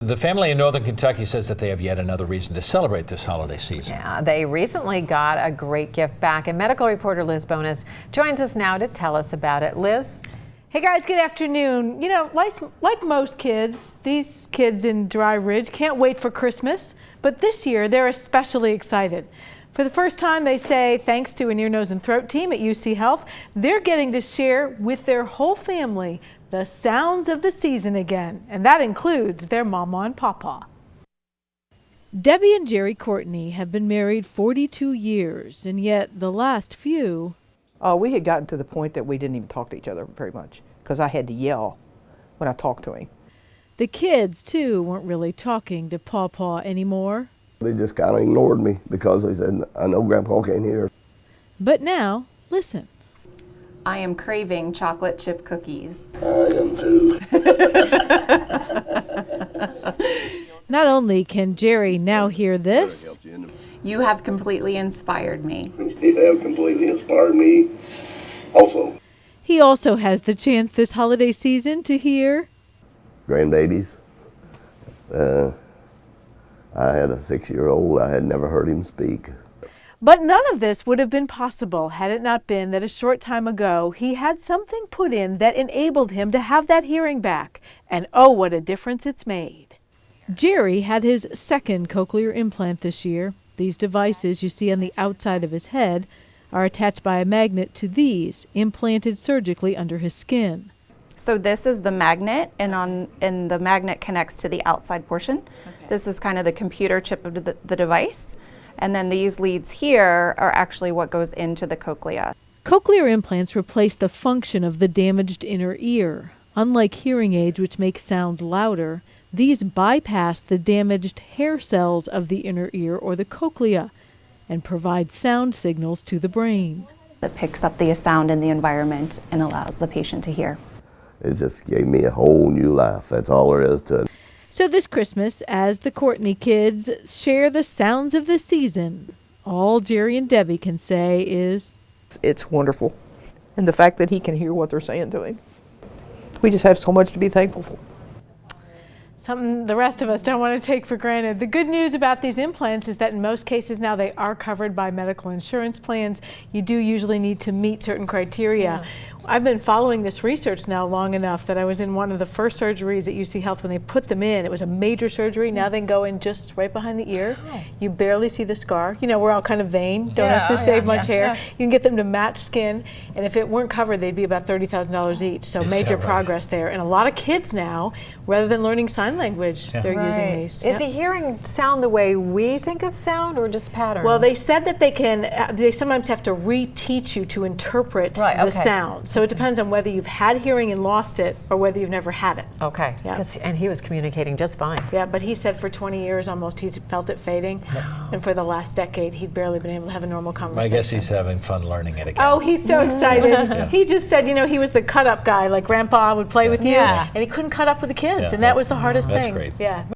The family in Northern Kentucky says that they have yet another reason to celebrate this holiday season. Yeah, they recently got a great gift back, and medical reporter Liz Bonus joins us now to tell us about it. Liz? Hey guys, good afternoon. You know, like most kids, these kids in Dry Ridge can't wait for Christmas, but this year they're especially excited. For the first time, they say, thanks to an ear, nose, and throat team at UC Health, they're getting to share with their whole family the sounds of the season again, and that includes their mama and papa. Debbie and Jerry Courtney have been married 42 years, and yet the last few... We had gotten to the point that we didn't even talk to each other very much because I had to yell when I talked to him. The kids, too, weren't really talking to Pawpaw anymore. They just kind of ignored me because they said, I know Grandpa can't hear. But now, listen. I am craving chocolate chip cookies. I am too. Not only can Jerry now hear this, You have completely inspired me. You have completely inspired me also. he also has the chance this holiday season to hear Grandbabies. I had a 6-year-old. I had never heard him speak. But none of this would have been possible had it not been that a short time ago he had something put in that enabled him to have that hearing back. And oh, what a difference it's made. Jerry had his second cochlear implant this year. These devices you see on the outside of his head are attached by a magnet to these, implanted surgically under his skin. So this is the magnet, and the magnet connects to the outside portion. Okay. This is kind of the computer chip of the device. And then these leads here are actually what goes into the cochlea. Cochlear implants replace the function of the damaged inner ear. Unlike hearing aids, which make sounds louder, these bypass the damaged hair cells of the inner ear or the cochlea and provide sound signals to the brain. That picks up the sound in the environment and allows the patient to hear. It just gave me a whole new life. That's all there is to it. So this Christmas, as the Courtney kids share the sounds of the season, all Jerry and Debbie can say is, It's wonderful. And the fact that he can hear what they're saying to him. We just have so much to be thankful for. something the rest of us don't want to take for granted. The good news about these implants is that in most cases now they are covered by medical insurance plans. You do usually need to meet certain criteria. I've been following this research now long enough that I was in one of the first surgeries at UC Health when they put them in. It was a major surgery. Now they can go in just right behind the ear. You barely see the scar. You know, we're all kind of vain, don't have to shave much hair. You can get them to match skin, and if it weren't covered, they'd be about $30,000 each. So major progress there. And a lot of kids now, rather than learning sign language, they're using these. Is he hearing sound the way we think of sound, or just patterns? Well, they said that they sometimes have to reteach you to interpret the sound. So it depends on whether you've had hearing and lost it or whether you've never had it. Okay, and he was communicating just fine. Yeah, but he said for 20 years almost he felt it fading. And for the last decade he'd barely been able to have a normal conversation. I guess he's having fun learning it again. Oh, he's so excited. He just said, you know, he was the cut-up guy, like Grandpa would play with you, and he couldn't cut up with the kids, and that was the hardest thing. That's great. Yeah.